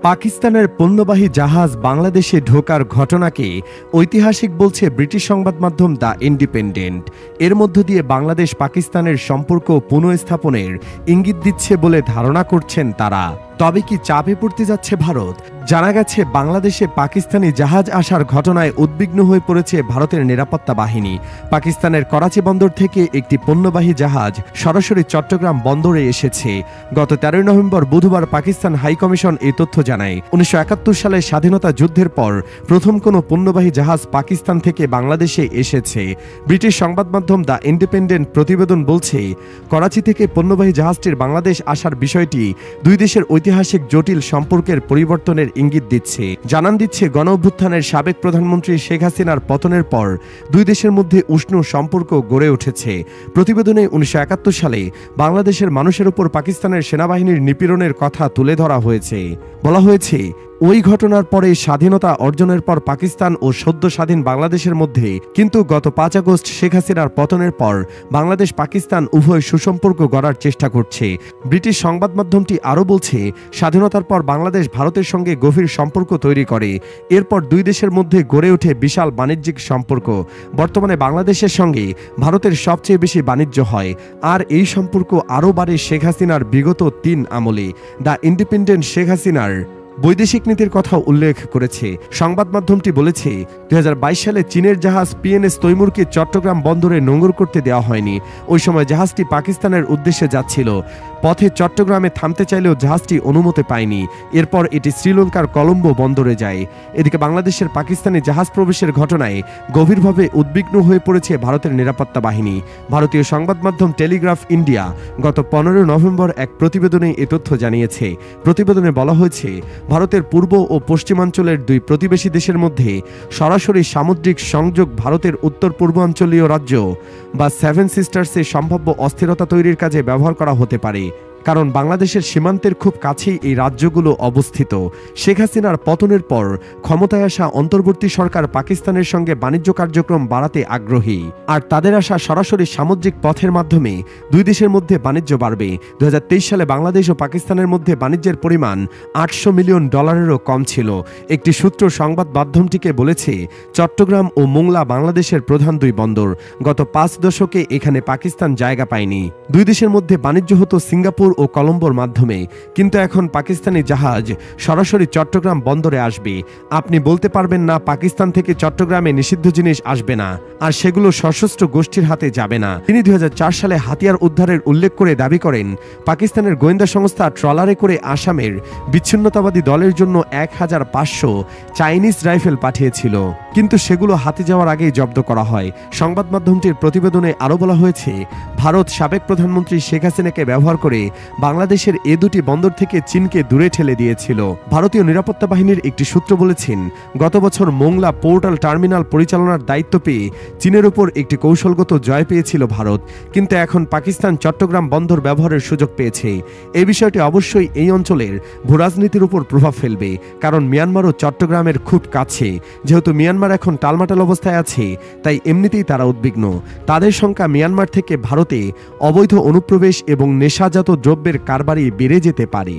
পাকিস্তানের পণ্যবাহী জাহাজ বাংলাদেশে ঢোকার ঘটনাকে ঐতিহাসিক বলছে ব্রিটিশ সংবাদ মাধ্যম দ্য ইন্ডিপেন্ডেন্ট। এর মধ্য দিয়ে বাংলাদেশ পাকিস্তানের সম্পর্ক পুনঃস্থাপনের ইঙ্গিত দিচ্ছে বলে ধারণা করছেন তারা। তবে কি চাপে পড়তে যাচ্ছে ভারত? জানা গেছে, বাংলাদেশে পাকিস্তানি জাহাজ আসার ঘটনায় উদ্বিগ্ন হয়ে পড়েছে ভারতের নিরাপত্তা বাহিনী। পাকিস্তানের করাচি বন্দর থেকে একটি পণ্যবাহী জাহাজ সরাসরি চট্টগ্রাম বন্দরে এসেছে। গত 13 নভেম্বর বুধবার পাকিস্তান হাইকমিশন এই তথ্য জানায়। 1971 সালে স্বাধীনতা যুদ্ধের পর প্রথম কোনো পণ্যবাহী জাহাজ পাকিস্তান থেকে বাংলাদেশে এসেছে। ব্রিটিশ সংবাদ মাধ্যম দ্য ইন্ডিপেন্ডেন্ট প্রতিবেদন বলছে, করাচি থেকে পণ্যবাহী জাহাজটির বাংলাদেশ আসার বিষয়টি দুই দেশের ঐতিহাসিক জটিল সম্পর্কের পরিবর্তনের ইঙ্গিত দিচ্ছে। জানান দিচ্ছে, গণঅভ্যুত্থানের সাবেক প্রধানমন্ত্রী শেখ হাসিনার পতনের পর দুই দেশের মধ্যে উষ্ণ সম্পর্ক গড়ে উঠেছে। প্রতিবেদনে 1971 সালে বাংলাদেশের মানুষের উপর পাকিস্তানের সেনাবাহিনীর নিপীড়নের কথা তুলে ধরা হয়েছে। বলা হয়েছে, ওই ঘটনার পরে স্বাধীনতা অর্জনের পর পাকিস্তান ও সদ্য স্বাধীন বাংলাদেশের মধ্যে কিন্তু গত 5 আগস্ট শেখ হাসিনার পতনের পর বাংলাদেশ পাকিস্তান উভয় সুসম্পর্ক গড়ার চেষ্টা করছে। ব্রিটিশ সংবাদ মাধ্যমটি আরও বলছে, স্বাধীনতার পর বাংলাদেশ ভারতের সঙ্গে গভীর সম্পর্ক তৈরি করে। এরপর দুই দেশের মধ্যে গড়ে ওঠে বিশাল বাণিজ্যিক সম্পর্ক। বর্তমানে বাংলাদেশের সঙ্গে ভারতের সবচেয়ে বেশি বাণিজ্য হয়, আর এই সম্পর্ক আরও বাড়ে শেখ হাসিনার বিগত 3 আমলে। দ্য ইন্ডিপেন্ডেন্ট শেখ হাসিনার বৈদেশিক নীতির কথা উল্লেখ করেছে। সংবাদ মাধ্যমটি বলেছে, 2022 সালে চীনের জাহাজ পিএনএস তৈমুরকে চট্টগ্রাম বন্দরে নোঙর করতে দেওয়া হয়নি। ওই সময় জাহাজটি পাকিস্তানের উদ্দেশ্যে যাচ্ছিল। পথে চট্টগ্রামে থামতে চাইলেও জাহাজটি অনুমতি পায়নি। এরপর এটি শ্রীলঙ্কার কলম্বো বন্দরে যায়। এদিকে বাংলাদেশের পাকিস্তানি জাহাজ প্রবেশের ঘটনায় গভীরভাবে উদ্বিগ্ন হয়ে পড়েছে ভারতের নিরাপত্তা বাহিনী। ভারতীয় সংবাদ মাধ্যম টেলিগ্রাফ ইন্ডিয়া গত 15 নভেম্বর এক প্রতিবেদনে এ তথ্য জানিয়েছে। প্রতিবেদনে বলা হয়েছে, ভারতের পূর্ব ও পশ্চিমাঞ্চলের দুই প্রতিবেশী দেশের মধ্যে সরাসরি সামুদ্রিক সংযোগ ভারতের উত্তর পূর্বাঞ্চলীয় রাজ্য বা 7 সিস্টার্সে সম্ভাব্য অস্থিরতা তৈরির কাজে ব্যবহার করা হতে পারে, কারণ বাংলাদেশের সীমান্তের খুব কাছেই এই রাজ্যগুলো অবস্থিত। শেখ হাসিনার পতনের পর ক্ষমতায় আসা অন্তর্বর্তী সরকার পাকিস্তানের সঙ্গে বাণিজ্য কার্যক্রম বাড়াতে আগ্রহী, আর তাদের আসা সরাসরি সামুদ্রিক পথের মাধ্যমে দুই দেশের মধ্যে বাণিজ্য বাড়বে। 2023 সালে বাংলাদেশ ও পাকিস্তানের মধ্যে বাণিজ্যের পরিমাণ $800 মিলিয়ন কম ছিল। একটি সূত্র সংবাদ মাধ্যমটিকে বলেছে, চট্টগ্রাম ও মোংলা বাংলাদেশের প্রধান দুই বন্দর। গত 5 দশকে এখানে পাকিস্তান জায়গা পায়নি। দুই দেশের মধ্যে বাণিজ্য হতো সিঙ্গাপুর ও কলম্বোর মাধ্যমে, কিন্তু এখন পাকিস্তানি জাহাজ সরাসরি চট্টগ্রাম বন্দরে আসবে। আপনি বলতে পারবেন না পাকিস্তান থেকে চট্টগ্রামে নিষিদ্ধ জিনিস আসবে না, আর সেগুলো সশস্ত্র গোষ্ঠীর হাতে যাবে না। তিনি 2004 সালে হাতিয়ার উদ্ধারের উল্লেখ করে দাবি করেন, পাকিস্তানের গোয়েন্দা সংস্থা ট্রলারে করে আসামের বিচ্ছিন্নতাবাদী দলের জন্য 1500 চাইনিজ রাইফেল পাঠিয়েছিল, কিন্তু সেগুলো হাতে যাওয়ার আগেই জব্দ করা হয়। সংবাদ মাধ্যমটির প্রতিবেদনে আরও বলা হয়েছে, ভারত সাবেক প্রধানমন্ত্রী শেখ হাসিনাকে ব্যবহার করে বাংলাদেশের এ দুটি বন্দর থেকে চীনকে দূরে ঠেলে দিয়েছিল। ভারতীয় নিরাপত্তা বাহিনীর একটি সূত্র বলেছেন, গত বছর মোংলা পোর্টাল টার্মিনাল পরিচালনার দায়িত্ব পেয়ে চীনের উপর একটি কৌশলগত জয় পেয়েছিল ভারত, কিন্তু এখন পাকিস্তান চট্টগ্রাম বন্দর ব্যবহারের সুযোগ পেয়েছে। এই বিষয়টি অবশ্যই এই অঞ্চলের ভূরাজনীতির উপর প্রভাব ফেলবে, কারণ মিয়ানমারও চট্টগ্রামের খুব কাছে। যেহেতু মিয়ানমার এখন টালমাটাল অবস্থায় আছে, তাই এমনিতেই তারা উদ্বিগ্ন। তাদের শঙ্কা, মিয়ানমার থেকে ভারতে অবৈধ অনুপ্রবেশ এবং নেশাজাত দ্রব্যের কারবারই বেড়ে যেতে পারে।